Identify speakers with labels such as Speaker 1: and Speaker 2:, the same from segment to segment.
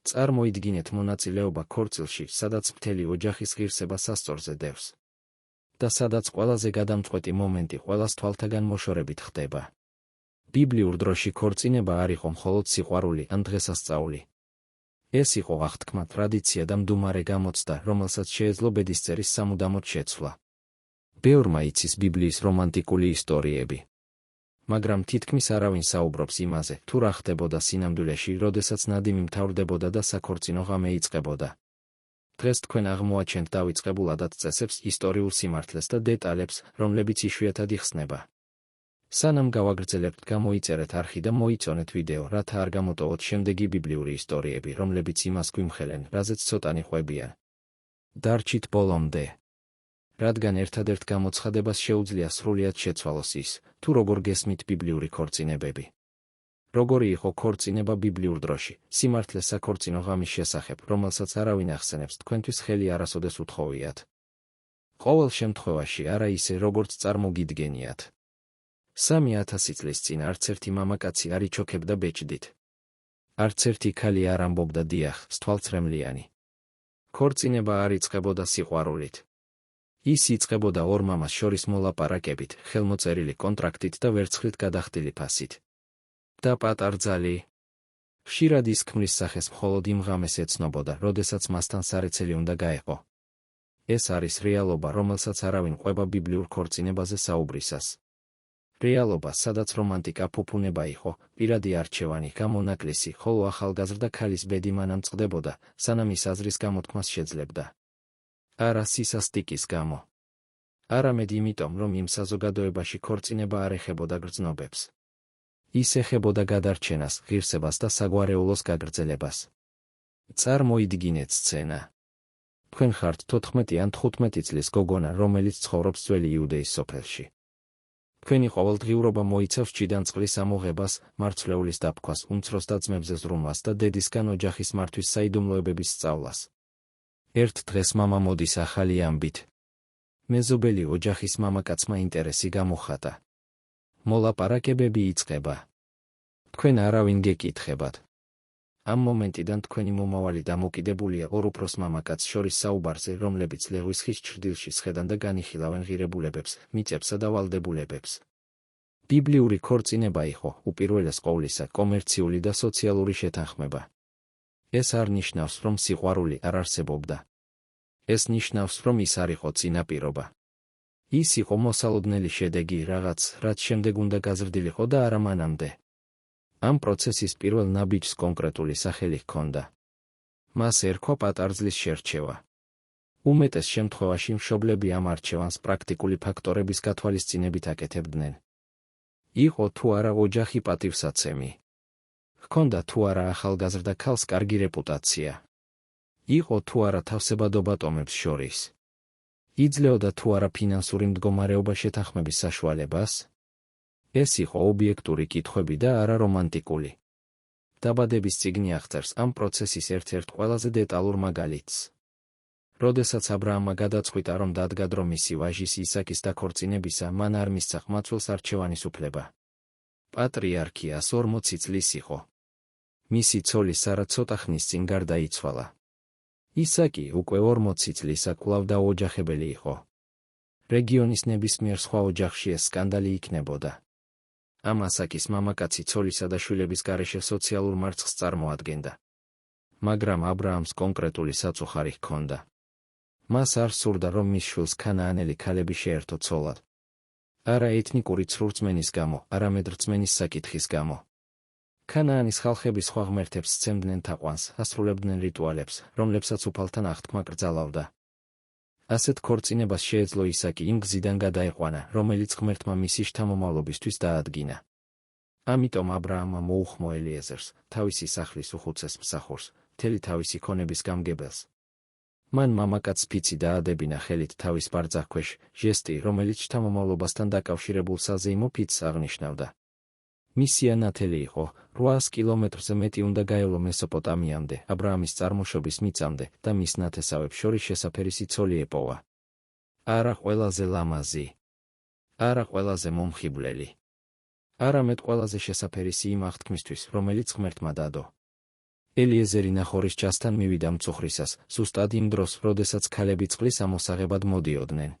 Speaker 1: წარმოიდგინეთ მონაწილეობა ქორწილში, სადაც მთელი ოჯახის ღირსება სასწორზე დევს. და სადაც ყველაზე გადამწყვეტი მომენტი ყველას თვალთაგან მოშორებით ხდება. ბიბლიურ დროში ქორწინება არ იყო მხოლოდ სიყვარული ან დღესასწაული. ეს იყო აღთქმა, ტრადიცია და მდუმარე გამოცდა, რომელსაც შეეძლო ბედისწერის სამუდამოდ შეცვლა. ბევრმა იცის ბიბლიის რომანტიკული ისტორიები. მაგრამ თითქმის არავინ საუბრობს იმაზე, თუ რა ხდებოდა სინამდვილეში, როდესაც ნადიმი მთავრდებოდა და საქორწინო ღამე იწყებოდა. დღეს თქვენ აღმოაჩენთ დავიწყებულადად წესებს, ისტორიულ სიმართლეს და დეტალებს, რომლებიც იშვიათად იხსნება. სანამ გავაგრძელებთ, გამოიწერეთ არხი და მოიწონეთ ვიდეო, რათა არ გამოტოვოთ შემდეგი ბიბლიური ისტორიები, რომლებიც იმას გვიმხელენ, რაზეც ცოტანი ყვებიან. დარჩით ბოლომდე. რადგან ერთადერთ გამოცხადებას შეუძლია სრულიად შეცვალოს ის, თუ როგორ გესმით ბიბლიური ქორწინებები. როგორი იყო ქორწინება ბიბლიურ დროში, სიმართლე საქორწინო ღამის შესახებ, რომელსაც არავინ ახსენებს, თქვენთვის ხელი არასოდეს უთხოვიათ. ყოველ შემთხვევაში არა ისე, როგორც წარმოგიდგენიათ. 3000 წლის წინ არც ერთი მამაკაცი არ იჩოქებდა ბეჭდით. არც ერთი ქალი არ ამბობდა დიახ, სტვალცრემლიანი. ქორწინება არ იწყებოდა სიყვარულით. ის იწყებოდა ორ მამას შორის მოლაპარაკებით, ხელმოწერილი კონტრაქტით და ვერცხლით გადახდილი ფასით. და პატარძალი. ხშირად ის ქმრის სახეს მხოლოდ იმ ღამეს ეცნობოდა, როდესაც მასთან სარეცელი უნდა გაეყო. ეს არის რეალობა, რომელსაც არავინ ყვება ბიბლიურ ქორწინებაზე საუბრისას. რეალობა, სადაც რომანტიკა ფუფუნება იყო, პირადი არჩევანი, გამონაკლისი, ხოლო ახალგაზრდა ქალის ბედი მანამ წყდებოდა, სანამ ის აზრის გამოთქმას შეძლებდა. არა სისასტიკის გამო. არამედ იმიტომ, რომ იმ საზოგადოებაში ქორწინება არ ეხებოდა გრძნობებს. ის ეხებოდა გადარჩენას, ღირსებას და საგვარეულოს გაგრძელებას. წარმოიდგინეთ სცენა. თქვენ ხართ 14 ან 15 წლის გოგონა, რომელიც ცხოვრობს ძველი იუდეის სოფელში. თქვენი ყოველდღიურობა მოიცავს ჭიდან წყლის ამოღებას, მარცვლეულის დაფქვას, უმცროს და ძმებზე ზრუნვას და დედისგან ოჯახის მართვის საიდუმლოებების სწავლას. ერთ დღეს მამა მოდის ახალი ამბით. მეზობელი ოჯახის მამაკაცმა ინტერესი გამოხატა. მოლაპარაკებები იწყება. თქვენ არავინ გეკითხებათ. ამ მომენტიდან თქვენი მომავალი დამოკიდებულია ორ უფროს მამაკაცს შორის საუბარზე, რომლებიც ლეღვის ხის ჩრდილში სხედან და განიხილავენ ღირებულებებს, მიწებსა და ვალდებულებებს. ბიბლიური ქორწინება იყო, უპირველეს ყოვლისა, კომერციული და სოციალური შეთანხმება. ეს არ ნიშნავს, რომ სიყვარული არ არსებობდა. ეს ნიშნავს, რომ ის არ იყო წინაპირობა. ის იყო მოსალოდნელი შედეგი, რაღაც, რაც შემდეგ უნდა გაზრდილიყო და არა მანამდე. ამ პროცესის პირველ ნაბიჯს კონკრეტული სახელი ჰქონდა. მას ერქვა პატარძლის შერჩევა. უმეტეს შემთხვევაში მშობლები ამ არჩევანს პრაქტიკული ფაქტორების გათვალისწინებით აკეთებდნენ. იყო თუ არა ოჯახი პატივსაცემი. ჰქონდა თუ არა ახალგაზრდა ქალს კარგი რეპუტაცია. იყო თუ არა თავსებადობა ტომებს შორის. იძლეოდა თუ არა ფინანსური მდგომარეობა შეთანხმების საშუალებას. ეს იყო ობიექტური კითხვები და არა რომანტიკული. დაბადების წიგნი აღწერს ამ პროცესის ერთ-ერთ ყველაზე დეტალურ მაგალითს. როდესაც აბრაამმა გადაწყვიტა, რომ დადგა დრო მისი ვაჟის ისაკის დაქორწინებისა, მან არ მისცა ყმაწვილს არჩევანის უფლება. პატრიარქია 40 წლის იყო. მისი ცოლი სარა ცოტა ხნის წინ გარდაიცვალა. ისაკი უკვე 40 წლისა კვლავ დაოჯახებელი იყო. რეგიონის ნებისმიერ სხვა ოჯახში ეს სკანდალი იქნებოდა. ამ ასაკის მამაკაცი ცოლისა და შვილების გარეშე სოციალურ მარცხს წარმოადგენდა. მაგრამ აბრაამს კონკრეტული საწუხარი ჰქონდა. მას არ სურდა, რომ მის შვილს ქანაანელი ქალები შეერთო ცოლად. არა ეთნიკური ცრურწმენის გამო, არამედ რწმენის საკითხის გამო. ქანაანის ხალხები სხვა ღმერთებს სცემდნენ თაყვანს, ასრულებდნენ რიტუალებს, რომლებსაც უფალთან აღთქმა კრძალავდა. ასეთ ქორწინებას შეეძლო ისაკი იმ გზიდან გადაეყვანა, რომელიც ღმერთმა მისი შთამომავლობისთვის დაადგინა. ამიტომ აბრაამმა მოუხმო ელიეზერს, თავისი სახლის უხუცეს მსახურს, მთელი თავისი ქონების გამგებელს. მან მამაკაცს ფიცი დაადებინა ხელით თავის ბარძაქვეშ, ჟესტი, რომელიც შთამომავლობასთან დაკავშირებულ საზეიმო ფიცს აღნიშნავდა. მისია ნათელი იყო, 800 კილომეტრზე მეტი უნდა გაევლო მესოპოტამიამდე, აბრაამის წარმოშობის მიწამდე და მის ნათესავებს შორის შესაფერისი ცოლი ეპოვა. არა ყველაზე ლამაზი, არა ყველაზე მომხიბვლელი, არამედ ყველაზე შესაფერისი იმ აღთქმისთვის, რომელიც ღმერთმა დადო. ელიეზერი ნახორის ჯასთან მივიდა მწუხრისას, ზუსტად იმ დროს, როდესაც ქალები წყლის ამოსაღებად მოდიოდნენ.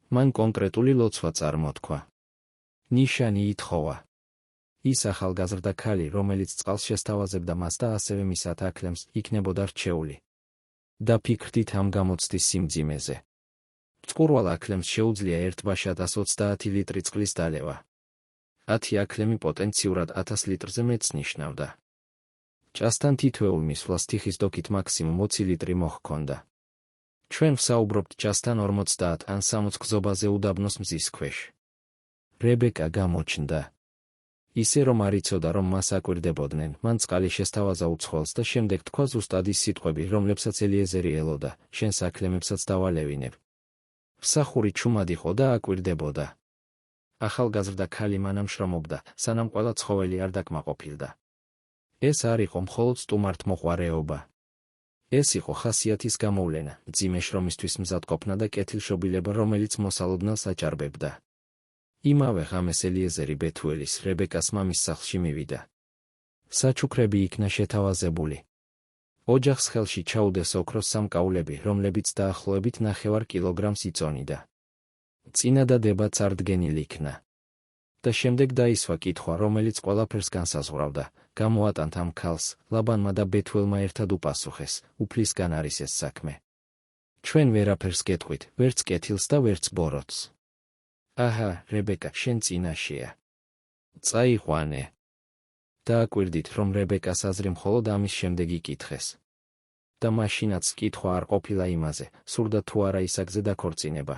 Speaker 1: მან კონკრეტული ლოცვა წარმოთქვა. ნიშანი ითხოვა. ის ახალგაზრდა ქალი, რომელიც წყალს შესთავაზებდა მას და ასევე მის ათაკლემს, იქნებოდა რჩეული. დაფიქრდით ამ გამოცდის სიმძიმეზე. წყურვალ აკლემს შეუძლია ერთ ბაშადას 30 ლიტრი წყლის დალევა. 10 აკლემი პოტენციურად 1000 ლიტრზე მეტს ნიშნავდა. ჯასთან თითოეულ მისვლას თიხის დოქით მაქსიმუმ 20 ლიტრი მოჰქონდა. ჩვენ ვსაუბრობთ ჯასთან 50 ან 60 გზობაზე უდაბნოს მზის ქვეშ. რებეკა გამოჩნდა. ისე რომ არ იცოდა, რომ მას აკვირდებოდნენ, მან წყალი შესთავაზა უცხოელს და შემდეგ თქვა ზუსტად ის სიტყვები, რომლებსაც ელიეზერი ელოდა, შენს აკლემებსაც დავალევინებ. მსახური ჩუმად იყო და აკვირდებოდა. ახალგაზრდა ქალი მანამ შრომობდა, სანამ ყველა ცხოველი არ დაკმაყოფილდა. ეს არ იყო მხოლოდ სტუმართმოყვარეობა. ეს იყო ხასიათის გამოვლენა, მძიმე შრომისთვის მზადყოფნა და კეთილშობილება, რომელიც მოსალოდნელს აჭარბებდა. იმავე ღამეს ელიეზერი ბეთუელის, რებეკას მამის სახლში მივიდა. საჩუქრები იქნა შეთავაზებული. ოჯახს ხელში ჩაუდეს ოქროს სამკაულები, რომლებიც დაახლოებით 9 კილოგრამს იწონიდა. წინადადება წარდგენილი იქნა. და შემდეგ დაისვა კითხვა, რომელიც ყველაფერს განსაზღვრავდა. გამოატანთ ამ ქალს, ლაბანმა და ბეთუელმა ერთად უპასუხეს, უფლისგან არის ეს საქმე. ჩვენ ვერაფერს გეტყვით, ვერც კეთილს და ვერც ბოროტს. აჰა, რებეკა, შენ წინაშეა. წაიყვანე. დააკვირდით, რომ რებეკას აზრი მხოლოდ ამის შემდეგ იკითხეს. და მაშინაც კითხვა არ ყოფილა იმაზე, სურდა თუ არა ისაგზე დაქორწინება.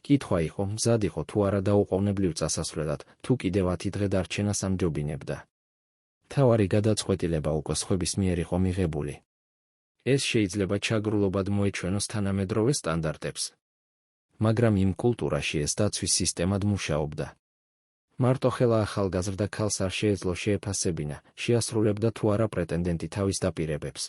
Speaker 1: კითხვა იყო, მზად იყო თუ არა დაუყოვნებლივ წასასვლელად, თუ კიდევ 10 დღე დარჩენას ამჯობინებდა. მთავარი გადაწყვეტილება უკვე სხვების მიერ იყო მიღებული. ეს შეიძლება ჩაგრულობად მოეჩვენოს თანამედროვე სტანდარტებს. მაგრამ იმ კულტურაში ეს დაცვის სისტემად მუშაობდა. მარტოხელა ახალგაზრდა ქალს არ შეეძლო შეეფასებინა, შეასრულებდა თუ არა პრეტენდენტი თავის დაპირებებს.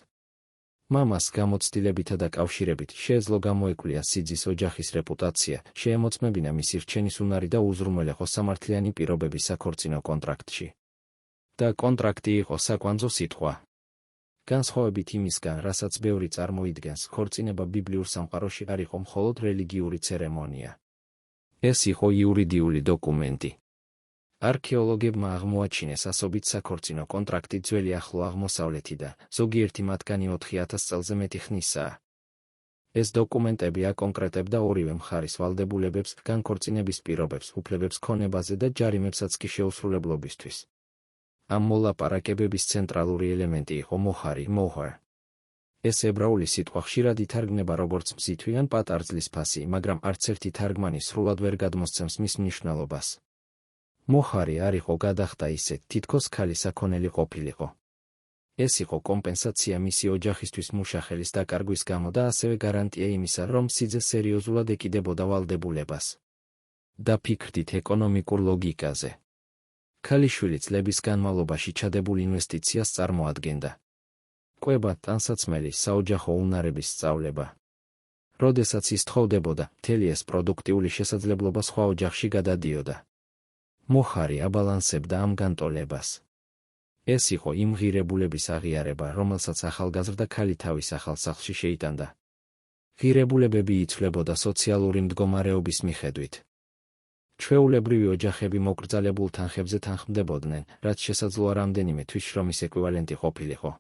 Speaker 1: მამას გამოცდილებითა და კავშირებით შეეძლო გამოეკვლია სიძის ოჯახის რეპუტაცია, შეემოწმებინა მისი რჩენის უნარი და უზრუნველეყო სამართლიანი პირობები საქორწინო კონტრაქტში. და კონტრაქტი იყო საკვანძო სიტყვა. განსხვავებით იმისგან, რასაც ბევრი წარმოიდგენს, ქორწინება ბიბლიურ სამყაროში არ იყო მხოლოდ რელიგიური ცერემონია. ეს იყო იურიდიული დოკუმენტი. არქეოლოგებმა აღმოაჩინეს ასობით საქორწინო კონტრაქტი ძველი ახლო აღმოსავლეთიდან, ზოგიერთი მათგანი 4000 წელზე მეტი ხნისაა. ეს დოკუმენტები აკონკრეტებდა ორივე მხარის ვალდებულებებს, განქორწინების პირობებს, უფლებებს ქონებაზე და ჯარიმებსაც კი შეუსრულებლობისთვის. ამ მოლაპარაკებების ცენტრალური ელემენტი იყო მოჰარი, მოჰარ. ეს ებრაული სიტყვა ხშირად ითარგმნება როგორც მზითვი ან პატარძლის ფასი, მაგრამ არც ერთი თარგმანი სრულად ვერ გადმოსცემს მის მნიშვნელობას. მოჰარი არ იყო გადახდა ისეთ, თითქოს ქალი საქონელი ყოფილიყო. ეს იყო კომპენსაცია მისი ოჯახისთვის მუშახელის დაკარგვის გამო და ასევე გარანტია იმისა, რომ სიძე სერიოზულად ეკიდებოდა ვალდებულებას. დაფიქრდით ეკონომიკურ ლოგიკაზე. ქალიშვილი წლების განმავლობაში ჩადებულ ინვესტიციას წარმოადგენდა. კვება, ტანსაცმელი, საოჯახო უნარების სწავლება. როდესაც ის თხოვდებოდა, მთელი ეს პროდუქტიული შესაძლებლობა სხვა ოჯახში გადადიოდა. მოჰარი აბალანსებდა ამ განტოლებას. ეს იყო იმ ღირებულების აღიარება, რომელსაც ახალგაზრდა ქალი თავის ახალ სახლში შეიტანდა. ღირებულებები იცვლებოდა სოციალური მდგომარეობის მიხედვით. ჩვეულებრივი ოჯახები მოკრძალებულ თანხებზე თანხმდებოდნენ, რაც შესაძლოა რამდენიმე თვის შრომის ეკვივალენტი ყოფილიყო.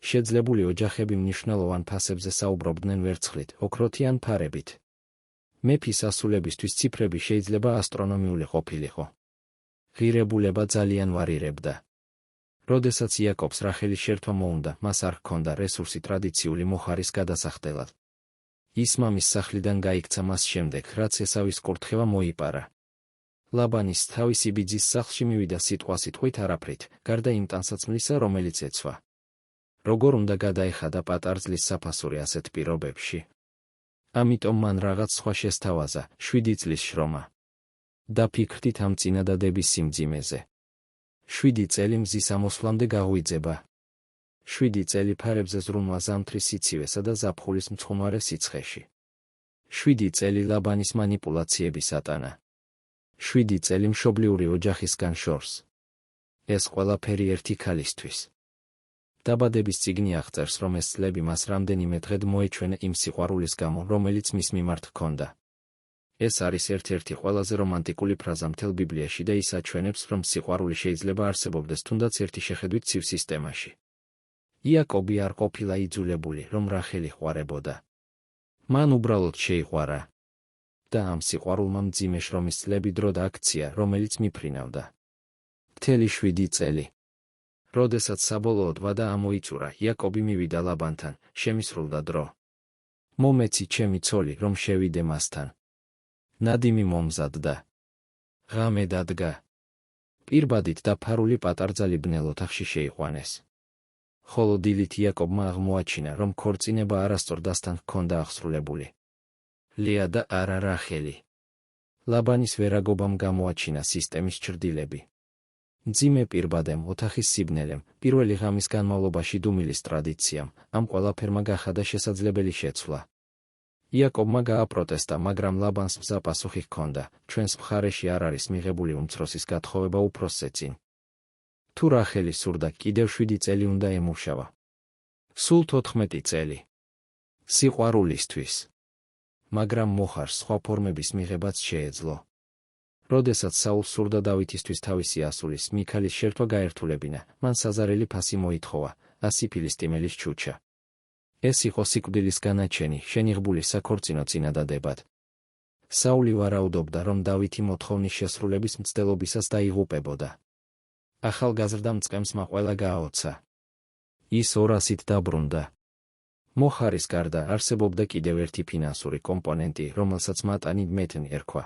Speaker 1: შეძლებული ოჯახები მნიშვნელოვან ფასებზე საუბრობდნენ ვერცხლით, ოქროთი ან ფარებით. მეფის ასულებისთვის ციფრები შეიძლება ასტრონომიული ყოფილიყო. ღირებულება ძალიან ვარირებდა. როდესაც იაკობს რახელის შერთვა მოუნდა, მას არ ჰქონდა რესურსი ტრადიციული მოჰარის გადასახდელად. ის მამის სახლიდან გაიქცა მას შემდეგ, რაც ესავის კურთხევა მოიპარა. ლაბანის თავისი ბიძის სახლში მივიდა სიტყვასიტყვით არაფრით, გარდა იმ ტანსაცმლისა, რომელიც ეცვა. როგორ უნდა გადაეხადა პატარძლის საფასური ასეთ პირობებში? ამიტომ მან რაღაც სხვა შესთავაზა, 7 წლის შრომა. დაფიქრდით ამ წინადადების სიმძიმეზე. 7 წელი მზის ამოსვლამდე გაღვიძება. 7 წელი ფარებზე ზრუნვა ზამთრის სიცივესა და ზაფხულის მცხუნვარე სიცხეში. 7 წელი ლაბანის მანიპულაციების ატანა. 7 წელი მშობლიური ოჯახისგან შორს. ეს ყველაფერი ერთი ქალისთვის. დაბადების წიგნი აღწერს, რომ ეს წლები მას რამდენიმე დღედ მოეჩვენა იმ სიყვარულის გამო, რომელიც მის მიმართ ჰქონდა. ეს არის ერთ-ერთი ყველაზე რომანტიკული ფრაზა მთელ ბიბლიაში და ის აჩვენებს, რომ სიყვარული შეიძლება არსებობდეს თუნდაც ერთი შეხედვით ცივ სისტემაში. იაკობი არ ყოფილა იძულებული, რომ რახელი ხვარებოდა. მან უბრალოდ შეიყვარა. და ამ სიყვარულმა მძიმე შრომის წლები დრო დააქცია, რომელიც მიფრინავდა. მთელი 7 წელი. როდესაც საბოლოოდ ვადა ამოიწურა, იაკობი მივიდა ლაბანთან, შემისრულდა დრო. მომეცი ჩემი ცოლი, რომ შევიდე მასთან. ნადიმი მომზადდა. ღამე დადგა. პირბადით დაფარული პატარძალი ბნელ ოთახში შეიყვანეს. ხოლო დილით იაკობმა აღმოაჩინა, რომ ქორწინება არასწორ დასთან ჰქონდა აღსრულებული. ლეა და არა რახელი. ლაბანის ვერაგობამ გამოაჩინა სისტემის ჩრდილები. მძიმე პირბადემ, ოთახის სიბნელემ, პირველი ღამის განმავლობაში დუმილის ტრადიციამ, ამ ყველაფერმა გახადა შესაძლებელი შეცვლა. იაკობმა გააპროტესტა, მაგრამ ლაბანს მზა პასუხი ჰქონდა, ჩვენს მხარეში არ არის მიღებული უმცროსის გათხოვება უფროსზე წინ. თუ რახელი სურდა, კიდევ 7 წელი უნდა ემუშავა. სულ 14 წელი. სიყვარულისთვის. მაგრამ მოხარს სხვა ფორმების მიღებაც შეეძლო. როდესაც საულს სურდა დავითისთვის თავისი ასულის, მიქალის შერთვა გაერთულებინა, მან საზარელი ფასი მოითხოვა, 100 ფილისტიმელის ჩუჩა. ეს იყო სიკვდილის განაჩენი, შენიღბული საქორწინო წინადადებად. საული ვარაუდობდა, რომ დავითი მოთხოვნის შესრულების მცდელობისას დაიღუპებოდა. ახალგაზრდა მწყემსმა ყველა გააოცა. ის 200-ით დაბრუნდა. მოხარის გარდა არსებობდა კიდევ ერთი ფინანსური კომპონენტი, რომელსაც მატანი მეთნი ერქვა.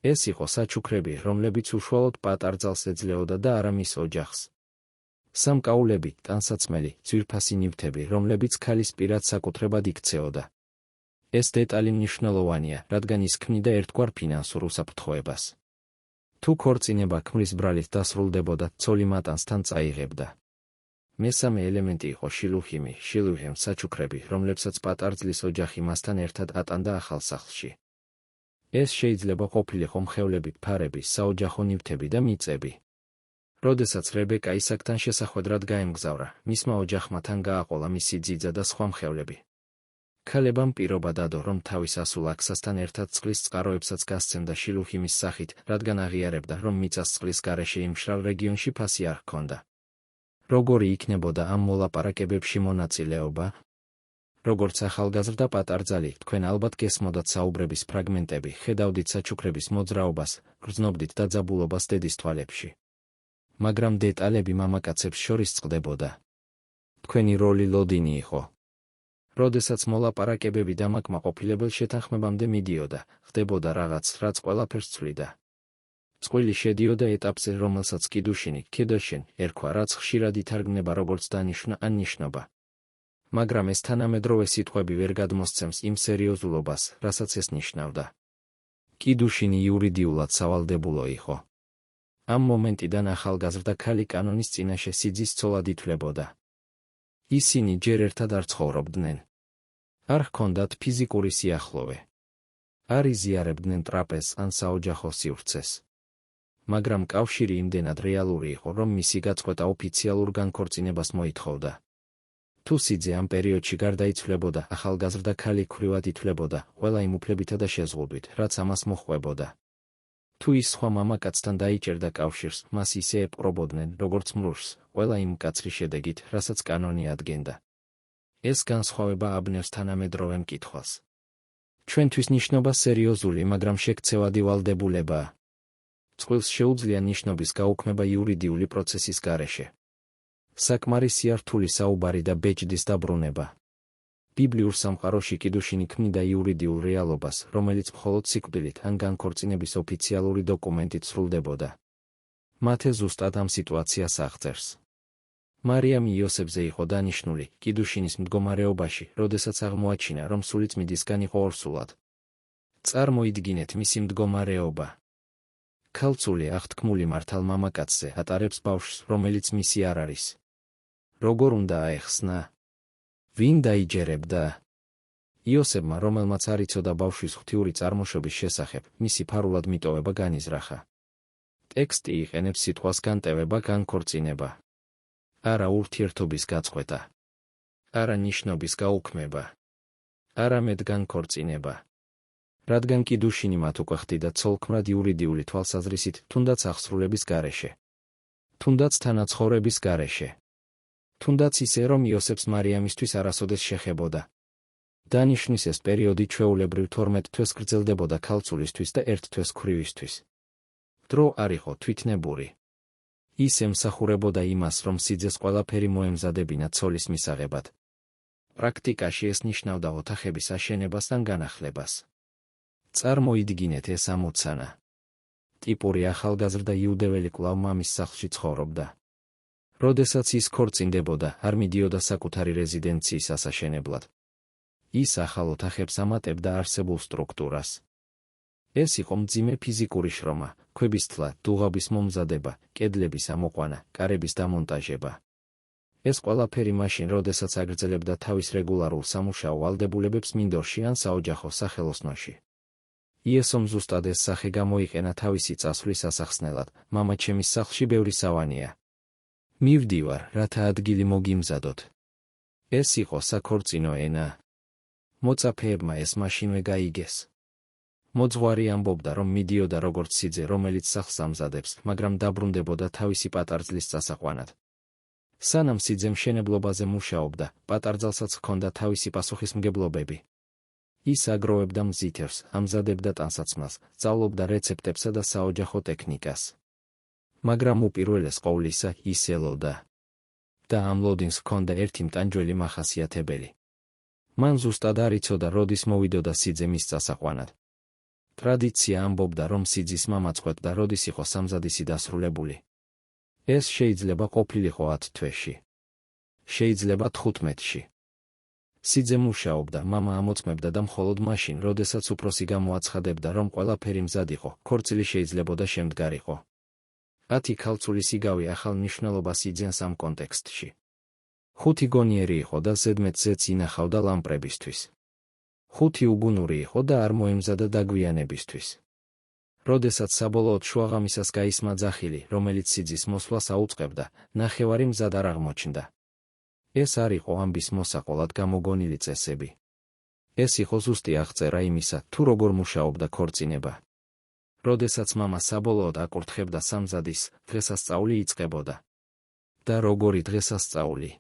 Speaker 1: ეს იყო საჩუქრები, რომლებიც უშუალოდ პატარძალს ეძლეოდა და არა მის ოჯახს. სამკაულები, ტანსაცმელი, ძვირფასი ნივთები, რომლებიც ქალის პირად საკუთრებად იქცეოდა. ეს დეტალი მნიშვნელოვანია, რადგან ის ქმნიდა ერთგვარ ფინანსურ უსაფრთხოებას. თუ ქორწინება ქმრის ბრალით დასრულდებოდა, ცოლი მატანსთან წაიღებდა. მესამე ელემენტი იყო შილუჰიმ საჩუქრები, რომლებსაც პატარძლის ოჯახი მასთან ერთად ატანდა ახალ სახლში. ეს შეიძლება ყოფილიყო მხევლები, ფარები, საოჯახო ნივთები და მიწები. როდესაც რებეკა ისაკთან შესახვედრად გაემგზავრა, მისმა ოჯახმა თან გააყოლა მისი ძიძა და სხვა მხევლები. ქალებამ პირობა დადო, რომ თავის ასულ აქსასთან ერთად წყლის წყაროებსაც გასცემდა შილუჰიმის სახით, რადგან აღიარებდა, რომ მიწას წყლის გარეშე იმ მშრალ რეგიონში ფასი არ ჰქონდა. როგორი იქნებოდა ამ მოლაპარაკებებში მონაწილეობა? როგორც ახალგაზრდა პატარძალი, თქვენ ალბათ გესმოდათ საუბრების ფრაგმენტები, ხედავდით საჩუქრების მოძრაობას, გრძნობდით დაძაბულობას დედის თვალებში. მაგრამ დეტალები მამაკაცებს შორის წყდებოდა. თქვენი როლი ლოდინი იყო. როდესაც მოლაპარაკებები დამაკმაყოფილებელ შეთანხმებამდე მიდიოდა, ხდებოდა რაღაც, რაც ყველაფერს ცვლიდა. წყვილი შედიოდა ეტაპზე, რომელსაც კიდუშინი, ქედოშენ, ერქვა, რაც ხშირად ითარგმნება როგორც დანიშვნა ან ნიშნობა. მაგრამ ეს თანამედროვე სიტყვები ვერ გადმოსცემს იმ სერიოზულობას, რასაც ეს ნიშნავდა. კიდუშინი იურიდიულად სავალდებულო იყო. ამ მომენტიდან ახალგაზრდა ქალი კანონის წინაშე სიძის ცოლად ითვლებოდა. ისინი ჯერ ერთად არ ცხოვრობდნენ. არ ჰქონდათ ფიზიკური სიახლოვე. არ იზიარებდნენ ტრაპეზს ან საოჯახო სივრცეს. მაგრამ კავშირი იმდენად რეალური იყო, რომ მისი გაწყვეტა ოფიციალურ განქორწინებას მოითხოვდა. თუ სიძე ამ პერიოდში გარდაიცვლებოდა, ახალგაზრდა ქალი ქვრივად ითვლებოდა, ყველა იმ უფლებითა და შეზღუდვით, რაც ამას მოჰყვებოდა. თუ ის სხვა მამაკაცთან დაიჭერდა კავშირს, მას ისე ეპყრობოდნენ, როგორც მრუშს, ყველა იმ მკაცრი შედეგით, რასაც კანონი ადგენდა. ეს განსხვავება აბნევს თანამედროვე მკითხვას. ჩვენთვის ნიშნობა სერიოზული, მაგრამ შექცევადი ვალდებულებაა. წყვილს შეუძლია ნიშნობის გაუქმება იურიდიული პროცესის გარეშე. საკმარისია რთული საუბარი და ბეჭდის დაბრუნება. ბიბლიურ სამყაროში კიდუშინი ქმნიდა იურიდიულ რეალობას, რომელიც მხოლოდ სიკვდილით ან განქორწინების ოფიციალური დოკუმენტით სრულდებოდა. მათე ზუსტად ამ სიტუაციას აღწერს. მარიამი იოსებზე იყო დანიშნული, კიდუშინის მდგომარეობაში, როდესაც აღმოაჩინა, რომ სულიწმიდისგან იყო ორსულად. წარმოიდგინეთ მისი მდგომარეობა. ქალწული აღთქმული მართალ მამაკაცზე ატარებს ბავშვს, რომელიც მისი არ არის. როგორ უნდა აეხსნა? ვინ დაიჯერებდა? იოსებმა, რომელმაც არ იცოდა ბავშვის ღვთიური წარმოშობის შესახებ, მისი ფარულად მიტოვება განიზრახა. ტექსტი იყენებს სიტყვას განტევება, განქორწინება. არა ურთიერთობის გაწყვეტა, არა ნიშნობის გაუქმება, არამედ განქორწინება. რადგან კი დუშინი მათ უკვე ხდიდა ცოლქმრად იურიდიული თვალსაზრისით, თუნდაც აღსრულების გარეშე, თუნდაც თანაცხოვრების გარეშე, თუნდაც ისე, რომ იოსებს მარიამისთვის არასოდეს შეხებოდა. დანიშნის ეს პერიოდი ჩვეულებრივ 12 თვეს გრძელდებოდა ქალწულისთვის და 1 თვეს ქვრივისთვის. დრო არ იყო თვითნებური. ის ემსახურებოდა იმას, რომ სიძეს ყველაფერი მოემზადებინა ცოლის მისაღებად. პრაქტიკაში ეს ნიშნავდა ოთახების აშენებას ან განახლებას. წარმოიდგინეთ ეს ამოცანა. ტიპური ახალგაზრდა იუდეველი კვლავ მამის სახლში ცხოვრობდა. როდესაც ის ქორწინდებოდა, არ მიდიოდა საკუთარი რეზიდენციის ასაშენებლად. ის ახალ ოთახებს ამატებდა არსებულ სტრუქტურას. ეს იყო მძიმე ფიზიკური შრომა, ქვების თლა, დუღაბის მომზადება, კედლების ამოყვანა, კარების დამონტაჟება. ეს ყველაფერი მაშინ, როდესაც აგრძელებდა თავის რეგულარულ სამუშაო ვალდებულებებს მინდორში ან საოჯახო სახელოსნოში. იესომ ზუსტად ეს სახე გამოიყენა თავისი წასვლის ასახსნელად. მამაჩემის სახლში ბევრი სავანია. მივდივარ, რათა ადგილი მოგიმზადოთ. ეს იყო საქორწინო ენა. მოწაფეებმა ეს მაშინვე გაიგეს. მოძღვარი ამბობდა, რომ მიდიოდა როგორც სიძე, რომელიც სახლს ამზადებს, მაგრამ დაბრუნდებოდა თავისი პატარძლის წასაყვანად. სანამ სიძე მშენებლობაზე მუშაობდა, პატარძალსაც ჰქონდა თავისი პასუხისმგებლობები. ის აგროვებდა მზითებს, ამზადებდა ტანსაცმელს, სწავლობდა რეცეპტებსა და საოჯახო ტექნიკას. მაგრამ უპირველეს ყოვლისა ის ელოდა. და ამ ლოდინს ჰქონდა ერთი მტანჯველი მახასიათებელი. მან ზუსტად არ იცოდა, როდის მოვიდოდა სიძე მის წასაყვანად. ტრადიცია ამბობდა, რომ სიძის მამა წყვეტდა, როდის იყო სამზადისი დასრულებული. ეს შეიძლება ყოფილიყო 10 თვეში. შეიძლება 15-ში. სიძე მუშაობდა, მამა ამოწმებდა და მხოლოდ მაშინ, როდესაც უფროსი გამოაცხადებდა, რომ ყველაფერი მზად იყო, ქორწილი შეიძლებოდა შემდგარიყო. 10 ქალწული სიგავი ახალ მნიშვნელობას იძენს ამ კონტექსტში. 5 გონიერი იყო და ზედმეტზეც ინახავდა ლამპრებისთვის. 5 უგუნური იყო და არ მოემზადა დაგვიანებისთვის. როდესაც საბოლოოდ შუაღამისას გაისმა ძახილი, რომელიც სიძის მოსვლას აუწყებდა, ნახევარი მზად არ აღმოჩნდა. ეს არ იყო ამბის მოსაყოლად გამოგონილი წესები. ეს იყო ზუსტი აღწერა იმისა, თუ როგორ მუშაობდა ქორწინება. როდესაც მამა საბოლოოდ აკურთხებდა სამზადის, დღესასწაული იწყებოდა. და როგორი დღესასწაული.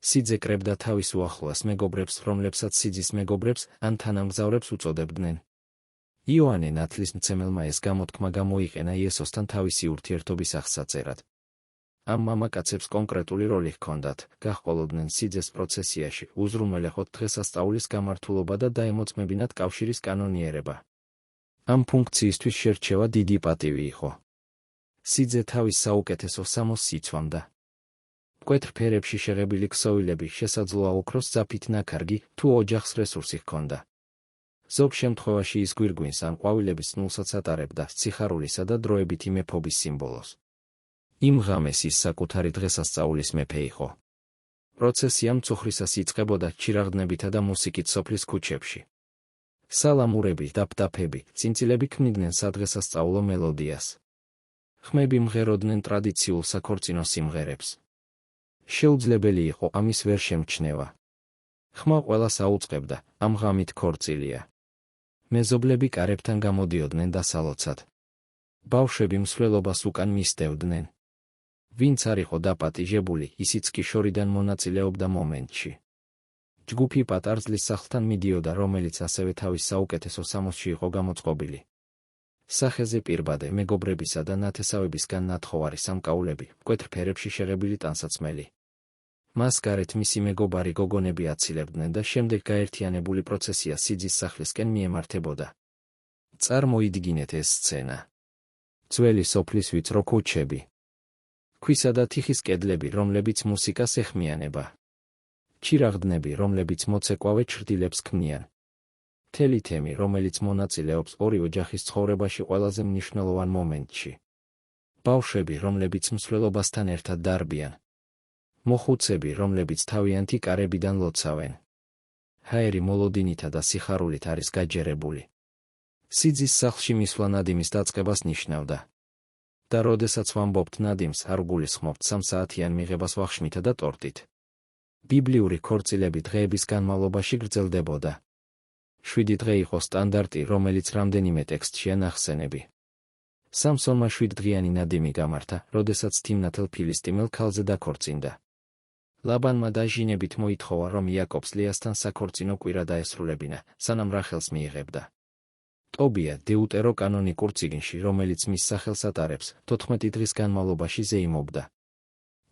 Speaker 1: სიძე კრებდა თავის უახლოეს მეგობრებს, რომლებსაც სიძის მეგობრებს ან თანამგზავრებს უწოდებდნენ. იოანე ნათლისმცემელმა ეს გამოთქმა გამოიყენა იესოსთან თავისი ურთიერთობის აღსაწერად. ამ მამაკაცებს კონკრეტული როლი ჰქონდათ, გაჰყოლოდნენ სიძეს პროცესიაში, უზრუნველეხოთ დღესასწაულის გამართულობა და დაემოწმებინათ კავშირის კანონიერება. ამ ფუნქციისთვის შერჩევა დიდი პატივი იყო. სიძე თავის საუკეთესო სამოსს იცვამდა. მკვეთრ ფერებში შეღებილი ქსოვილები შესაძლოა ოქროს ძაფით ნაქარგი, თუ ოჯახს რესურსი ჰქონდა. ზოგ შემთხვევაში ის გვირგვინს ან ყვავილების ნულსაც ატარებდა, სიხარულისა და დროებითი მეფობის სიმბოლოს. იმ ღამეს ის საკუთარი დღესასწაულის მეფე იყო. პროცესია მწუხრისას იწყებოდა ჩირაღდნებითა და მუსიკით სოფლის ქუჩებში. სალამურები, დაფდაფები, წინწილები ქმნიდნენ სადღესასწაულო მელოდიას. ხმები მღეროდნენ ტრადიციულ საქორწინო სიმღერებს. შეუძლებელი იყო ამის ვერ შემჩნევა. ხმა ყველას აუწყებდა, ამ ღამით ქორწილია. მეზობლები კარებთან გამოდიოდნენ დასალოცად. ბავშვები მსვლელობას უკან მისდევდნენ. ვინც არ იყო დაპატიჟებული, ისიც კი შორიდან მონაწილეობდა მომენტში. ჯგუფი პატარძლის სახლთან მიდიოდა, რომელიც ასევე თავის საუკეთესო სამოსში იყო გამოწყობილი. სახეზე პირბადე, მეგობრებისა და ნათესავებისგან ნათხოვარი სამკაულები, მკვეთრ ფერებში შეღებილი ტანსაცმელი. მას გარეთ მისი მეგობარი გოგონები აცილებდნენ და შემდეგ გაერთიანებული პროცესია სიძის სახლისკენ მიემართებოდა. წარმოიდგინეთ ეს სცენა. ძველი სოფლის ვიწრო ქუჩები. ქვისა და თიხის კედლები, რომლებიც მუსიკას ეხმიანება. ჩირაღდნები, რომლებიც მოცეკვავე ჩრდილებს ქმნიან. მთელი თემი, რომელიც მონაწილეობს ორი ოჯახის ცხოვრებაში ყველაზე მნიშვნელოვან მომენტში. ბავშვები, რომლებიც მსვლელობასთან ერთად დარბიან. მოხუცები, რომლებიც თავიანთი კარებიდან ლოცავენ. ჰაერი მოლოდინითა და სიხარულით არის გაჯერებული. სიძის სახლში მისვლა ნადიმის დაწყებას ნიშნავდა. და როდესაც ვამბობთ ნადიმს, არ გულისხმობთ 3 საათიან მიღებას ვახშმითა და ტორტით. ბიბლიური ქორწილები დღეების განმავლობაში გრძელდებოდა. 7 დღე იყო სტანდარტი, რომელიც რამდენიმე ტექსტშია ნახსენები. სამსონმა 7 დღიანი ნადიმი გამართა, როდესაც თიმნათელ ფილისტიმელ ქალზე დაქორწინდა. ლაბანმა დაჟინებით მოითხოვა, რომ იაკობს ლეასთან საქორწინო კვირა დაესრულებინა, სანამ რახელს მიიღებდა. ტობია დეუტეროკანონიკურ წიგნში, რომელიც მის სახელს ატარებს, 14 დღის განმავლობაში ზეიმობდა.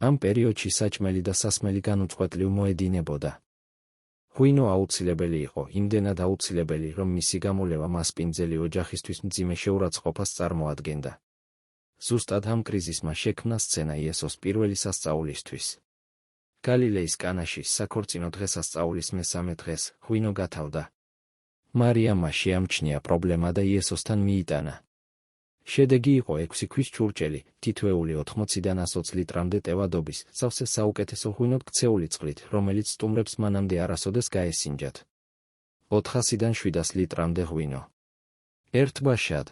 Speaker 1: ამ პერიოდში საჭმელი და სასმელი განუწყვეტლივ მოედინებოდა. ღვინო აუცილებელი იყო, იმდენად აუცილებელი, რომ მისი გამოლევა მასპინძელი ოჯახისთვის მძიმე შეურაცხყოფას წარმოადგენდა. ზუსტად ამ კრიზისმა შექმნა სცენა იესოს პირველი სასწაულისთვის. გალილეის კანაში საქორწინო დღესასწაულის მესამე დღეს ღვინო გათავდა. მარიამმა შეამჩნია პრობლემა და იესოსთან მიიტანა. შედეგი იყო 6 ქვის ჭურჭელი, თითოეული 80-დან 120 litrამდე ტევადობის, სავსე საუკეთესო ღვინოდ ქცეული წყლით, რომელიც სტუმრებს მანამდე არასოდეს გაესინჯათ. 400-დან 700 litrამდე ღვინო. ერთბაშად.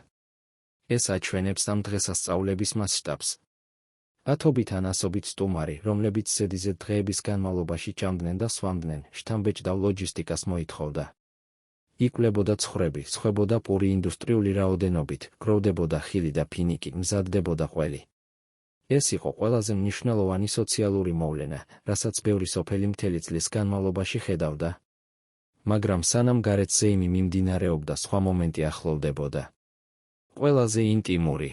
Speaker 1: ეს აჩვენებს ამ დღესასწაულების მასშტაბს. ათობით ან ასობით სტუმარი, რომლებიც ზედიზედ დღეების განმავლობაში ჭამდნენ და სვამდნენ, შთამბეჭდავ ლოჯისტიკას მოითხოვდა. იკვლევოდა ცხვრები, სხვებოდა პური ინდუსტრიული რაოდენობით, გროვდებოდა ხილი და ფინიკი, მზადდებოდა ყველი. ეს იყო ყველაზე მნიშვნელოვანი სოციალური მოვლენა, რასაც ბევრი სოფელი მთელი წლის განმავლობაში ხედავდა. მაგრამ სანამ გარეთ ზეიმი მიმდინარეობდა, სხვა მომენტი ახლოვდებოდა. ყველაზე ინტიმური.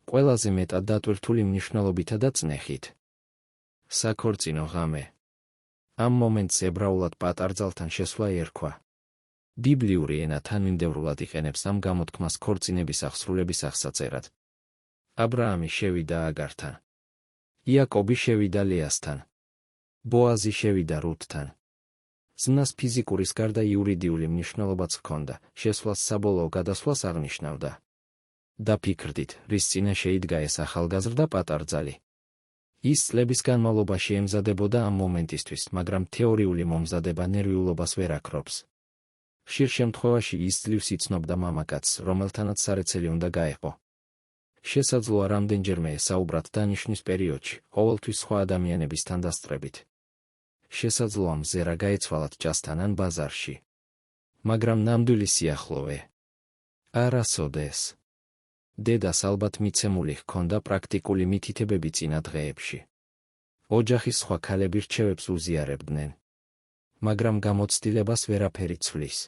Speaker 1: ყველაზე მეტად დატვირთული მნიშვნელობითა და წნეხით. საქორწინო ღამე. ამ მომენტს ებრაულად პატარძალთან შესვლა ერქვა. ბიბლიური ენა თანმიმდევრულად იყენებს ამ გამოთქმას ქორწინების აღსრულების აღსაწერად. აბრაამი შევიდა აგართან. იაკობი შევიდა ლეასთან. ბოაზი შევიდა რუთთან. ზმნას ფიზიკურის გარდა იურიდიული მნიშვნელობაც ჰქონდა, შესვლას საბოლოო გადასვლას აღნიშნავდა. დაფიქრდით, რის წინა შეიდგა ეს ახალგაზრდა პატარძალი. ის წლების განმავლობაში ემზადებოდა ამ მომენტისთვის, მაგრამ თეორიული მომზადება ნერვიულობას ვერ აქრობს. ხშირ შემთხვევაში ის ძლივს იცნობდა მამაკაცს, რომელთანაც სარეცელი უნდა გაეყო. შესაძლოა რამდენჯერმე ესაუბრათ დანიშვნის პერიოდში, ყოველთვის სხვა ადამიანებისთან დასწრებით. შესაძლოა მზერა გაეცვალათ ჭასთან ან ბაზარში. მაგრამ ნამდვილი სიახლოვე. არასოდეს. დედას ალბათ მიცემული ჰქონდა პრაქტიკული მითითებები წინა დღეებში. ოჯახის სხვა ქალები რჩევებს უზიარებდნენ. მაგრამ გამოცდილებას ვერაფერი ცვლის.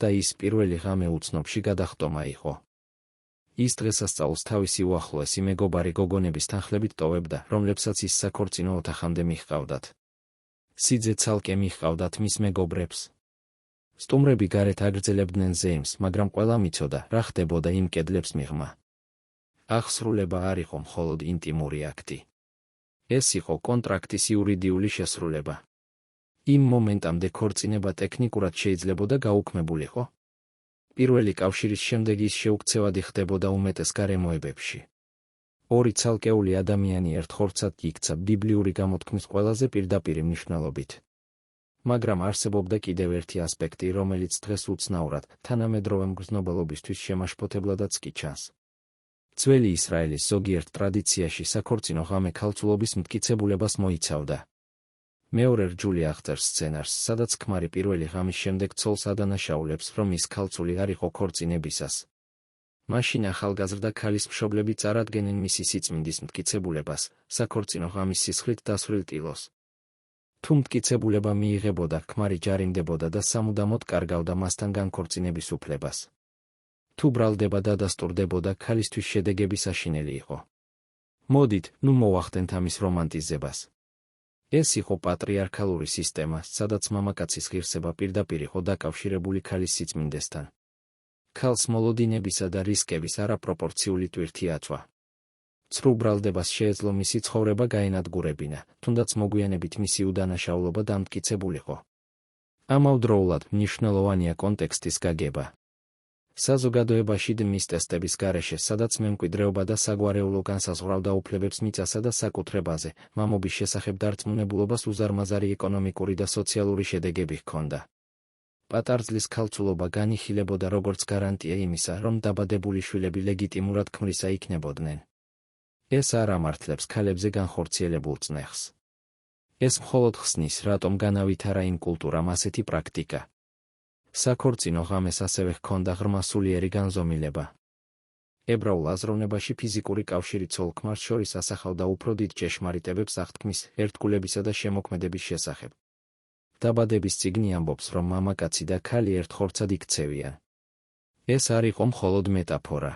Speaker 1: და ის პირველი ღამე უცნობში გადახტომა იყო. ის დღესასწაულს თავისი უახლოესი მეგობარი გოგონების თანხლებით ტოვებდა, რომლებსაც ის საქორწინო ოთახამდე მიჰყავდათ. სიძე ცალკე მიჰყავდათ მის მეგობრებს. სტუმრები გარეთ აგრძელებდნენ ზეიმს, მაგრამ ყველამ იცოდა, რა ხდებოდა იმ კედლებს მიღმა. აღსრულება არ იყო მხოლოდ ინტიმური აქტი. ეს იყო კონტრაქტის იურიდიული შესრულება. იმ მომენტამდე ქორწინება ტექნიკურად შეიძლებოდა გაუქმებულიყო. პირველი კავშირის შემდეგ ის შეუქცევადი ხდებოდა უმეტეს გარემოებებში. ორი ცალკეული ადამიანი ერთ ხორცად იქცა ბიბლიური გამოთქმის ყველაზე პირდაპირი მნიშვნელობით. მაგრამ არსებობდა კიდევ ერთი ასპექტი, რომელიც დღეს უცნაურად, თანამედროვე მგრძნობელობისთვის შემაშფოთებლადაც კი ჩანს. ძველი ისრაელის ზოგიერთ ტრადიციაში საქორწინო ღამე ქალწულობის მტკიცებულებას მოიცავდა. მეორე რჯული აღწერს სცენარს, სადაც ქმარი პირველი ღამის შემდეგ ცოლს ადანაშაულებს, რომ ის ქალწული არ იყო ქორწინებისას. მაშინ ახალგაზრდა ქალის მშობლები წარადგენენ მისი სიწმინდის მტკიცებულებას, საქორწინო ღამის სისხლით დასრულ ტილოს. თუ მტკიცებულება მიიღებოდა, ქმარი ჯარიმდებოდა და სამუდამოდ კარგავდა მასთან განქორწინების უფლებას. თუ ბრალდება დადასტურდებოდა, ქალისთვის შედეგები საშინელი იყო. მოდით, ნუ მოვახდენთ ამის რომანტიზებას. ეს იყო პატრიარქალური სისტემა, სადაც მამაკაცის ღირსება პირდაპირ იყო დაკავშირებული ქალის სიწმინდესთან. ქალს მოლოდინებისა და რისკების არაპროპორციული ტვირთი აწვა. ცრუ ბრალდებას შეეძლო მისი ცხოვრება გაენადგურებინა, თუნდაც მოგვიანებით მისი უდანაშაულობა დამტკიცებულიყო. ამავდროულად მნიშვნელოვანია კონტექსტის გაგება. საზოგადოებაში დმის ტესტების გარეშე, სადაც მემკვიდრეობა და საგვარეულო განსაზღვრავდა უფლებებს მიწასა და საკუთრებაზე, მამობის შესახებ დარწმუნებულობას უზარმაზარი ეკონომიკური და სოციალური შედეგები ჰქონდა. პატარძლის ქალწულობა განიხილებოდა როგორც გარანტია იმისა, რომ დაბადებული შვილები ლეგიტიმურად ქმრისა იქნებოდნენ. ეს არ ამართლებს ქალებზე განხორციელებულ წნეხს. ეს მხოლოდ ხსნის, რატომ განავითარა იმ კულტურამ ასეთი პრაქტიკა. საქორწინო ღამეს ასევე ჰქონდა ღრმა სულიერი განზომილება. ებრაულ აზროვნებაში ფიზიკური კავშირი ცოლ-ქმარს შორის ასახავდა უფრო დიდ ჭეშმარიტებებს აღთქმის, ერთგულებისა და შემოქმედების შესახებ. დაბადების წიგნი ამბობს, რომ მამაკაცი და ქალი ერთ ხორცად იქცევიან. ეს არ იყო მხოლოდ მეტაფორა.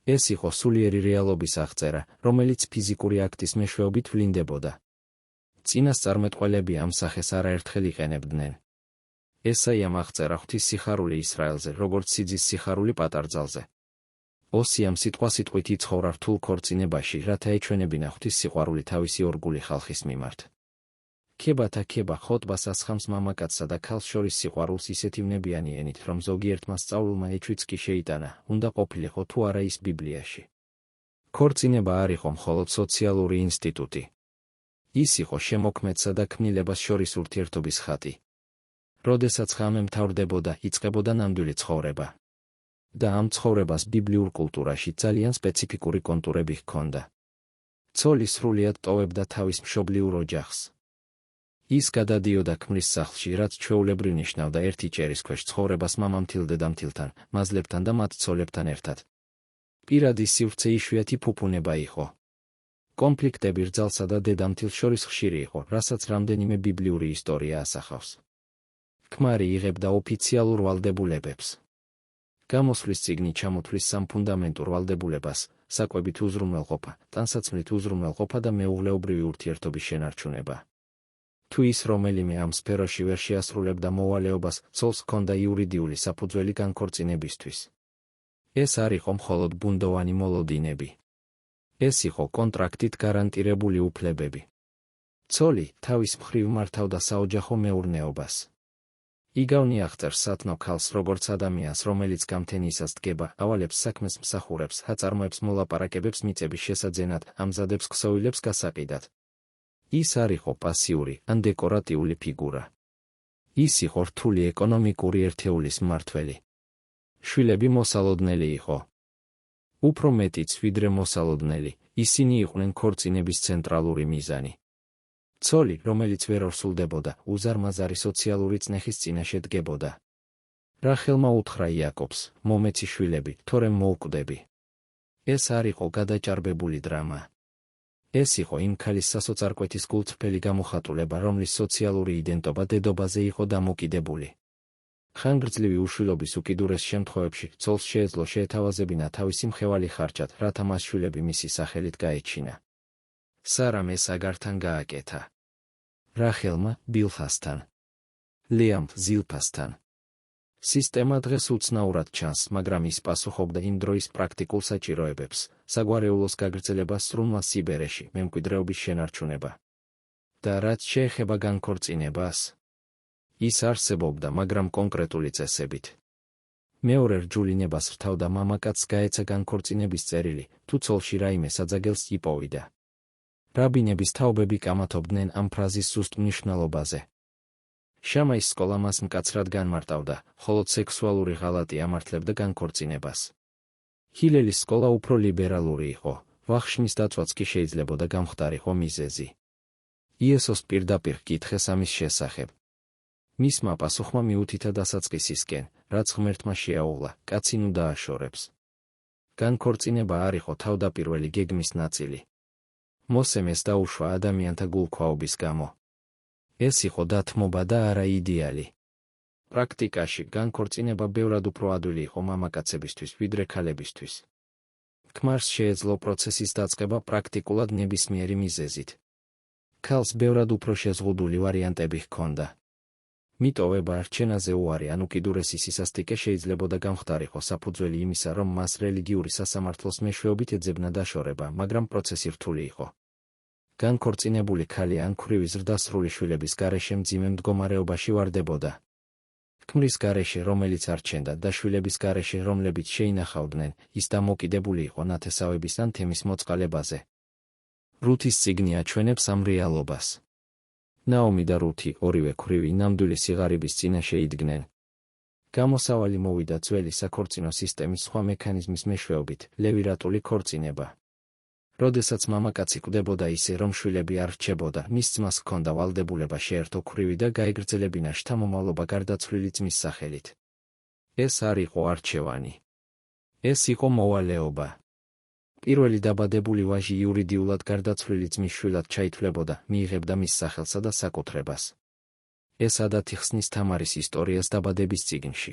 Speaker 1: ეს იყო სულიერი რეალობის აღწერა, რომელიც ფიზიკური აქტის მეშვეობით ვლინდებოდა. წინასწარმეტყველები ამ სახეს არაერთხელ იყენებდნენ. ესაიამ აღწერა ღვთის სიხარული ისრაელზე, როგორც სიძის სიხარული პატარძალზე. ოსიამ სიტყვასიტყვით იცხოვრა რთულ ქორწინებაში, რათა ეჩვენებინა ღვთის სიყვარული თავისი ორგული ხალხის მიმართ. ქებათა ქება ხოტბას ასხამს მამაკაცსა და ქალს შორის სიყვარულს ისეთი ვნებიანი ენით, რომ ზოგიერთმა სწავლულმა ეჩვიც კი შეიტანა, უნდა ყოფილიყო თუ არა ის ბიბლიაში. ქორწინება არ იყო მხოლოდ სოციალური ინსტიტუტი. ის იყო შემოქმედსა და ქმნილებას შორის ურთიერთობის ხატი. როდესაც ღამე მთავრდებოდა, იწყებოდა ნამდვილი ცხოვრება. და ამ ცხოვრებას ბიბლიურ კულტურაში ძალიან სპეციფიკური კონტურები ჰქონდა. ცოლი სრულიად ტოვებდა თავის მშობლიურ ოჯახს. ის გადადიოდა ქმრის სახლში, რაც ჩვეულებრივ ნიშნავდა ერთი ჭერის ქვეშ ცხოვრებას მამამთილ დედამთილთან, მაზლებთან და მათ ცოლებთან ერთად. პირადი სივრცე იშვიათი ფუფუნება იყო. კონფლიქტები რძალსა და დედამთილს შორის ხშირი იყო, რასაც რამდენიმე ბიბლიური ისტორია ასახავს. ქმარი იღებდა ოფიციალურ ვალდებულებებს. გამოსვლის წიგნი ჩამოთვლის სამფუნდამენტურ ვალდებულებას, საკვებით უზრუნველყოფა, ტანსაცმლით უზრუნველყოფა და მეუღლეობრივი ურთიერთობის შენარჩუნება. თუ ის რომელიმე ამ სფეროში ვერ შეასრულებდა მოვალეობას, ცოლს ჰქონდა იურიდიული საფუძველი განქორწინებისთვის. ეს არ იყო მხოლოდ ბუნდოვანი მოლოდინები. ეს იყო კონტრაქტით გარანტირებული უფლებები. ცოლი თავის მხრივ მართავდა საოჯახო მეურნეობას. იგავნი აღწერს სათნო ქალს როგორც ადამიანს, რომელიც გამთენიისას დგება, ავალებს საქმეს, მსახურებს, აწარმოებს მოლაპარაკებებს მიწების შესაძენად, ამზადებს ქსოვილებს გასაყიდად. ის არ იყო პასიური ან დეკორატიული ფიგურა. ის იყო რთული ეკონომიკური ერთეულის მმართველი. შვილები მოსალოდნელი იყო. უფრო მეტიც ვიდრე მოსალოდნელი, ისინი იყვნენ ქორწინების ცენტრალური მიზანი. ცოლი, რომელიც ვერ ორსულდებოდა, უზარმაზარი სოციალური წნეხის წინაშე დგებოდა. რახელმა უთხრა იაკობს, მომეცი შვილები, თორემ მოუკვდები. ეს არ იყო გადაჭარბებული დრამა. ეს იყო იმ ქალის სასოწარკვეთის გულწრფელი გამოხატულება, რომლის სოციალური იდენტობა დედობაზე იყო დამოკიდებული. ხანგრძლივი უშვილობის უკიდურეს შემთხვევებში ცოლს შეეძლო შეეთავაზებინა თავისი მხევალი ხარჯად, რათა მას შვილები მისი სახელით გაეჩინა. სარამ ეს აგართან გააკეთა. რახელმა ბილჰასთან. ლეამ ზილფასთან. სისტემა დღეს უცნაურად ჩანს, მაგრამ ის პასუხობდა იმ დროის პრაქტიკულ საჭიროებებს, საგვარეულოს გაგრძელებას სრულმა სიბერეში, მემკვიდრეობის შენარჩუნება. და რაც შეეხება განქორწინებას, ის არსებობდა, მაგრამ კონკრეტული წესებით. მეორე რჯული ნებას რთავდა მამაკაცს გაეცა განქორწინების წერილი, თუ ცოლში რაიმე საძაგელს იპოვიდა. რაბინების თაობები კამათობდნენ ამ ფრაზის ზუსტ მნიშვნელობაზე. შამაის სკოლა მას მკაცრად განმარტავდა, ხოლო სექსუალური ღალატი ამართლებდა განქორწინებას. ჰილელის სკოლა უფრო ლიბერალური იყო, ვახშნის დაწვაც კი შეიძლებოდა გამხდარიყო მიზეზი. იესოს პირდაპირ კითხეს ამის შესახებ. მისმა პასუხმა მიუთითა დასაწყისისკენ, რაც ღმერთმა შეაუღლა, კაცი ნუ დააშორებს. განქორწინება არ იყო თავდაპირველი გეგმის ნაწილი. მოსემ ეს დაუშვა ადამიანთა გულქვაობის გამო. ეს იყო დათმობა და არა იდეალი. პრაქტიკაში განქორწინება ბევრად უფრო ადვილი იყო მამაკაცებისთვის, ვიდრე ქალებისთვის. ქმარს შეეძლო პროცესის დაწყება პრაქტიკულად ნებისმიერი მიზეზით. ქალს ბევრად უფრო შეზღუდული ვარიანტები ჰქონდა. მიტოვება არჩენაზე უარი ან უკიდურესი სისასტიკე შეიძლებოდა გამხდარიყო საფუძველი იმისა, რომ მას რელიგიური სასამართლოს მეშვეობით ეძებნა დაშორება, მაგრამ პროცესი რთული იყო. განქორწინებული ქალი ან ქვრივი ზრდასრული შვილების გარეშე მძიმე მდგომარეობაში ვარდებოდა. ქმრის გარეშე, რომელიც არჩენდა და შვილების გარეშე, რომლებიც შეინახავდნენ, ის დამოკიდებული იყო ნათესავების ან თემის მოწყალებაზე. რუთის წიგნი აჩვენებს ამ რეალობას. ნაომი და რუთი, ორივე ქვრივი ნამდვილი სიღარიბის წინაშე იდგნენ. გამოსავალი მოვიდა ძველი საქორწინო სისტემის სხვა მექანიზმის მეშვეობით, ლევირატული ქორწინება. როდესაც მამაკაცი კვდებოდა ისე, რომ შვილები არ რჩებოდა, მის ძმას ჰქონდა ვალდებულება შეერთო ქვრივი და გაეგრძელებინა შთამომავლობა გარდაცვლილი ძმის სახელით. ეს არ იყო არჩევანი. ეს იყო მოვალეობა. პირველი დაბადებული ვაჟი იურიდიულად გარდაცვლილი ძმის შვილად ჩაითვლებოდა, მიიღებდა მის სახელსა და საკუთრებას. ეს ადათი ხსნის თამარის ისტორიას დაბადების წიგნში.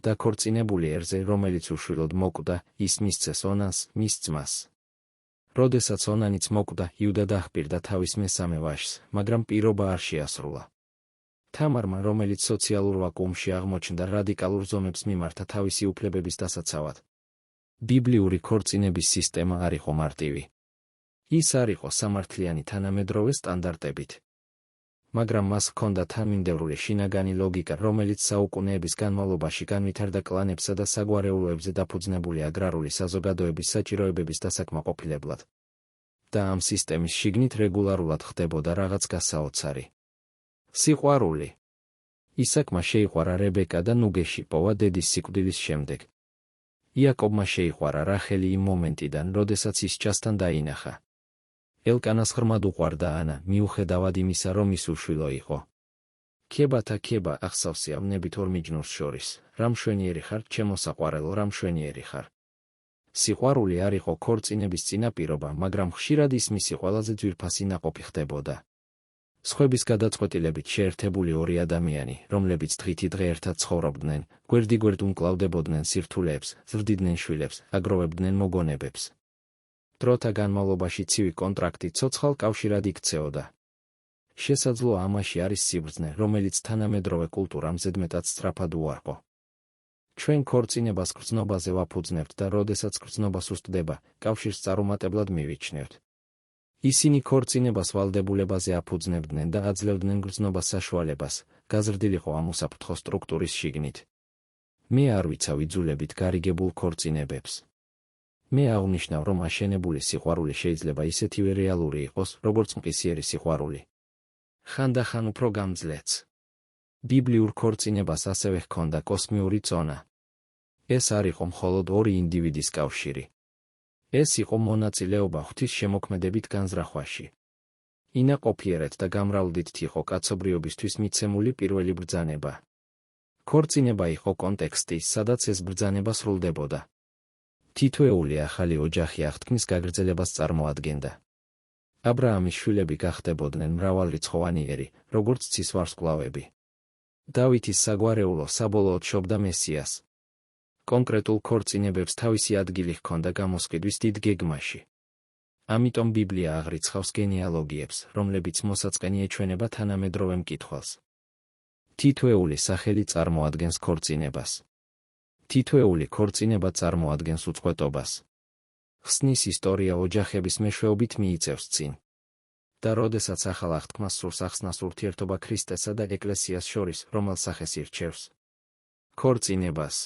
Speaker 1: დაქორწინებული ერზე, რომელიც უშვილოდ მოკვდა, ის მისცეს ონანს, მის ძმას. როდესაც ონანიც მოკვდა, იუდა დაჰპირდა თავის მესამე ვაჟს, მაგრამ პირობა არ შეასრულა. თამარმა, რომელიც სოციალურ ვაკუუმში აღმოჩნდა, რადიკალურ ზომებს მიმართა თავისი უფლებების დასაცავად. ბიბლიური ქორწინების სისტემა არ იყო მარტივი. ის არ იყო სამართლიანი თანამედროვე სტანდარტებით. მაგრამ მას ჰქონდა თანმიმდევრული შინაგანი ლოგიკა, რომელიც საუკუნეების განმავლობაში განვითარდა კლანებსა და საგვარეულოებზე დაფუძნებული აგრარული საზოგადოების საჭიროებების დასაკმაყოფილებლად. და ამ სისტემის შიგნით რეგულარულად ხდებოდა რაღაც გასაოცარი. სიყვარული. ისაკმა შეიყვარა რებეკა და ნუგეში პოვა დედის სიკვდილის შემდეგ. იაკობმა შეიყვარა რახელი იმ მომენტიდან, როდესაც ის ჩასთან დაინახა. ელკანას ღრმად უყვარდა ანა, მიუხედავად იმისა, რომ ის უშვილო იყო. ქებათა ქება ახსავსია ვნებით ორ მიჯნურს შორის, რა მშვენიერი ხარ, ჩემო საყვარელო, რა მშვენიერი ხარ. სიყვარული არ იყო ქორწინების წინაპირობა, მაგრამ ხშირად ის მისი ყველაზე ძვირფასი ნაყოფი ხდებოდა. სხვების გადაწყვეტილებით შეერთებული ორი ადამიანი, რომლებიც დღითი დღე ერთად ცხოვრობდნენ, გვერდიგვერდ უმკლავდებოდნენ სირთულეებს, ზრდიდნენ შვილებს, აგროვებდნენ მოგონებებს. დროთა განმავლობაში ცივი კონტრაქტი ცოცხალ კავშირად იქცეოდა. შესაძლოა ამაში არის სიბრძნე, რომელიც თანამედროვე კულტურამ ზედმეტად სწრაფად უარყო. ჩვენ ქორწინებას გრძნობაზე ვაფუძნებთ და როდესაც გრძნობა სუსტდება, კავშირს წარუმატებლად მივიჩნევთ. ისინი ქორწინებას ვალდებულებაზე აფუძნებდნენ და აძლევდნენ გრძნობას საშუალებას, გაზრდილიყო ამ უსაფრთხო სტრუქტურის შიგნით. მე არ ვიცავ იძულებით გარიგებულ ქორწინებებს. მე აღნიშნავ, რომ აშენებული სიყვარული შეიძლება ისეთივე რეალური იყოს, როგორც მყისიერი სიყვარული. ხანდახან უფრო გამძლეც. ბიბლიურ ქორწინებას ასევე ჰქონდა კოსმიური წონა. ეს არ იყო მხოლოდ ორი ინდივიდის კავშირი. ეს იყო მონაწილეობა ღვთის შემოქმედებით განზრახვაში. ინაყოფიერად და გამრავლდით იყო კაცობრიობისთვის მიცემული პირველი ბრძანება. ქორწინება იყო კონტექსტი, სადაც ეს ბრძანება სრულდებოდა. თითოეული ახალი ოჯახი აღთქმის გაგრძელებას წარმოადგენდა. აბრაამის შვილები გახდებოდნენ მრავალრიცხოვანიერი, როგორც ცის ვარსკვლავები. დავითის საგვარეულო საბოლოოდ შობდა მესიას. კონკრეტულ ქორწინებებს თავისი ადგილი ჰქონდა გამოსყიდვის დიდ გეგმაში. ამიტომ ბიბლია აღრიცხავს გენეალოგიებს, რომლებიც მოსაწყენი ეჩვენება თანამედროვე მკითხველს. თითოეული სახელი წარმოადგენს ქორწინებას. თითოეული ქორწინება წარმოადგენს უწყვეტობას. ხსნის ისტორია ოჯახების მეშვეობით მიიწევს წინ. და როდესაც ახალ აღთქმას სურს ახსნას ურთიერთობა ქრისტესა და ეკლესიას შორის, რომელ სახეს ირჩევს? ქორწინებას.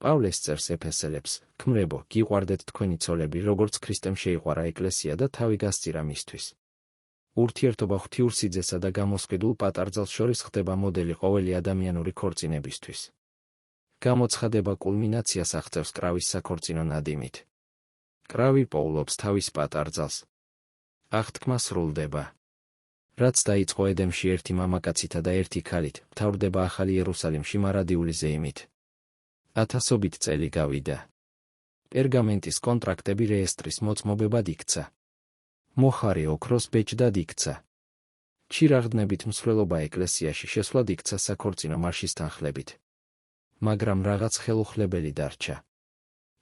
Speaker 1: პავლეს წერს ეფესელებს, ქმრებო, გიყვარდეთ თქვენი ცოლები, როგორც ქრისტემ შეიყვარა ეკლესია და თავი გასწირა მისთვის. ურთიერთობა ღვთიურ სიძესა და გამოსყიდულ პატარძალს შორის ხდება მოდელი ყოველი ადამიანური ქორწინებისთვის. გამოცხადება კულმინაციას აღწევს კრავის საქორწინო ნადიმით. კრავი პოულობს თავის პატარძალს. აღთქმა სრულდება. რაც დაიწყო ედემში ერთი მამაკაცითა და ერთი ქალით, მთავრდება ახალი იერუსალიმში მარადიული ზეიმით. ათასობით წელი გავიდა. პერგამენტის კონტრაქტები რეესტრის მოწმობებად იქცა. მოხარე ოქროს ბეჭდად იქცა. ჩირაღდნებით მსვლელობა ეკლესიაში შესვლად იქცა საქორწინო მარშის თანხლებით. მაგრამ რაღაც ხელუხლებელი დარჩა.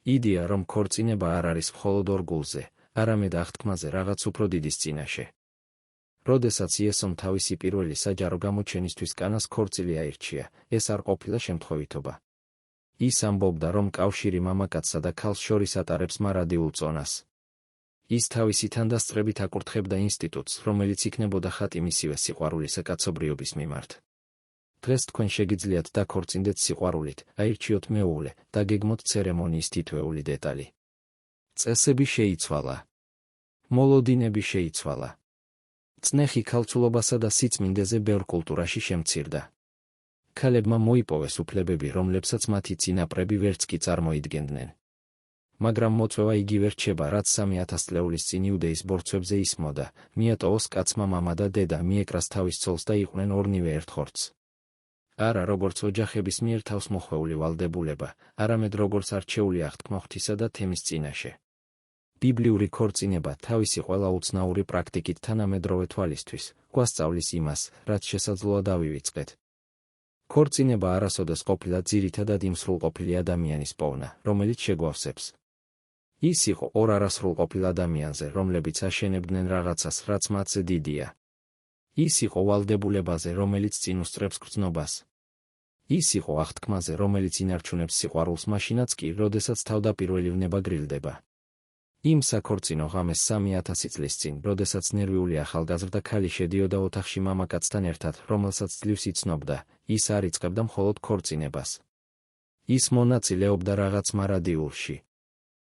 Speaker 1: იდეა, რომ ქორწინება არ არის მხოლოდ ორგულზე, არამედ აღთქმაზე რაღაც უფრო დიდის წინაშე. როდესაც იესომ თავისი პირველი საჯარო გამოჩენისთვის კანას ქორწილი აირჩია, ეს არ ყოფილა შემთხვევითობა. ის ამბობდა, რომ კავშირი მამაკაცსა და ქალს შორის ატარებს მარადიულ წონას. ის თავისი თანდასწრებით აკურთხებდა ინსტიტუტს, რომელიც იქნებოდა ხატი მისივე სიყვარულისა კაცობრიობის მიმართ. დღეს თქვენ შეგიძლიათ დაქორწინდეთ სიყვარულით, აირჩიოთ მეუღლე, დაგეგმოთ ცერემონიის თითოეული დეტალი. წესები შეიცვალა. მოლოდინები შეიცვალა. წნეხი ქალწულობასა და სიწმინდეზე ბევრ კულტურაში შემცირდა. ქალებმა მოიპოვეს უფლებები, რომლებსაც მათი წინაპრები ვერც კი წარმოიდგენდნენ. მაგრამ მოწვევა იგივე რჩება, რაც 3000 წლეულის წინ იუდეის ბორცვებზე ისმოდა, მიატოვოს კაცმა მამა და დედა, მიეკრას თავის ცოლს და იყვნენ ორნივე ერთ ხორცს. არა როგორც ოჯახების მიერ თავს მოხვეული ვალდებულება, არამედ როგორც არჩეული აღთქმა ღვთისა და თემის წინაშე. ბიბლიური ქორწინება თავისი ყველა უცნაური პრაქტიკით თანამედროვე თვალისთვის გვასწავლის იმას, რაც შესაძლოა დავივიწყეთ. ქორწინება არასოდეს ყოფილა ძირითადად იმ სრულყოფილი ადამიანის პოვნა, რომელიც შეგვავსებს. ის იყო ორ არასრულყოფილ ადამიანზე, რომლებიც აშენებდნენ რაღაცას, რაც მათზე დიდია. ის იყო ვალდებულებაზე, რომელიც წინ უსწრებს გრძნობას. ის იყო აღთქმაზე, რომელიც ინარჩუნებს სიყვარულს მაშინაც კი, როდესაც თავდაპირველი ვნება გრილდება. იმ საქორწინო ღამეს 3000 წლის წინ, როდესაც ნერვიული ახალგაზრდა ქალი შედიოდა ოთახში მამაკაცთან ერთად, რომელსაც ძლივს იცნობდა, ის არ იწყებდა მხოლოდ ქორწინებას. ის მონაწილეობდა რაღაც მარადიულში,